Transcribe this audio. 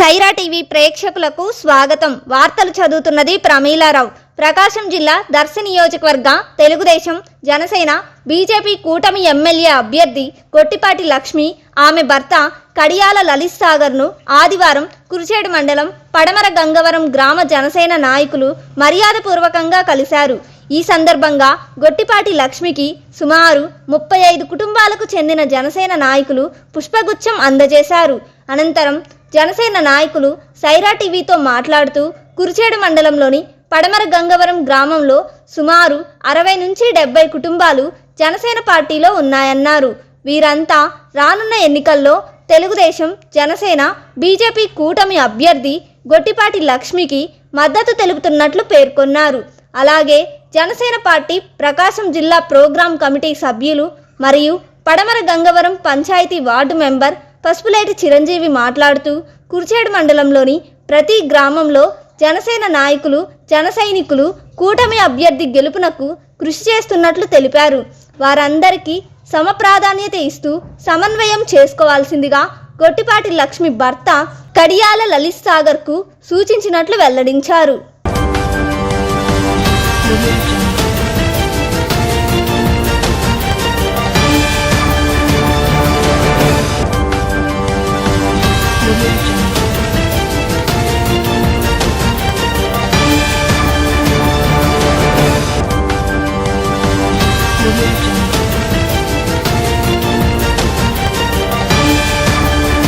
Sye Raa TV ప్రేక్షకులకు స్వాగతం. వార్తలు చదువుతున్నది ప్రమీలారావు. ప్రకాశం జిల్లా దర్శి నియోజకవర్గ తెలుగుదేశం, జనసేన, బీజేపీ కూటమి ఎమ్మెల్యే అభ్యర్థి గొట్టిపాటి లక్ష్మి, ఆమె భర్త కడియాల లలిత్ సాగర్ను ఆదివారం కురిచేడు మండలం పడమర గంగవరం గ్రామ జనసేన నాయకులు మర్యాదపూర్వకంగా కలిశారు. ఈ సందర్భంగా గొట్టిపాటి లక్ష్మికి సుమారు 35 కుటుంబాలకు చెందిన జనసేన నాయకులు పుష్పగుచ్చం అందజేశారు. అనంతరం జనసేన నాయకులు సైరా టీవీతో మాట్లాడుతూ కురిచేడు మండలంలోని పడమర గంగవరం గ్రామంలో సుమారు 60 నుంచి 70 కుటుంబాలు జనసేన పార్టీలో ఉన్నాయన్నారు. వీరంతా రానున్న ఎన్నికల్లో తెలుగుదేశం, జనసేన, బీజేపీ కూటమి అభ్యర్థి గొట్టిపాటి లక్ష్మికి మద్దతు తెలుపుతున్నట్లు పేర్కొన్నారు. అలాగే జనసేన పార్టీ ప్రకాశం జిల్లా ప్రోగ్రాం కమిటీ సభ్యులు మరియు పడమర గంగవరం పంచాయతీ వార్డు మెంబర్ పసుపులేటి చిరంజీవి మాట్లాడుతూ కురిచేడు మండలంలోని ప్రతి గ్రామంలో జనసేన నాయకులు, జన సైనికులు కూటమి అభ్యర్థి గెలుపునకు కృషి చేస్తున్నట్లు తెలిపారు. వారందరికీ సమ ప్రాధాన్యత ఇస్తూ సమన్వయం చేసుకోవాల్సిందిగా గొట్టిపాటి లక్ష్మి భర్త కడియాల లలిత్ సాగర్కు సూచించినట్లు వెల్లడించారు.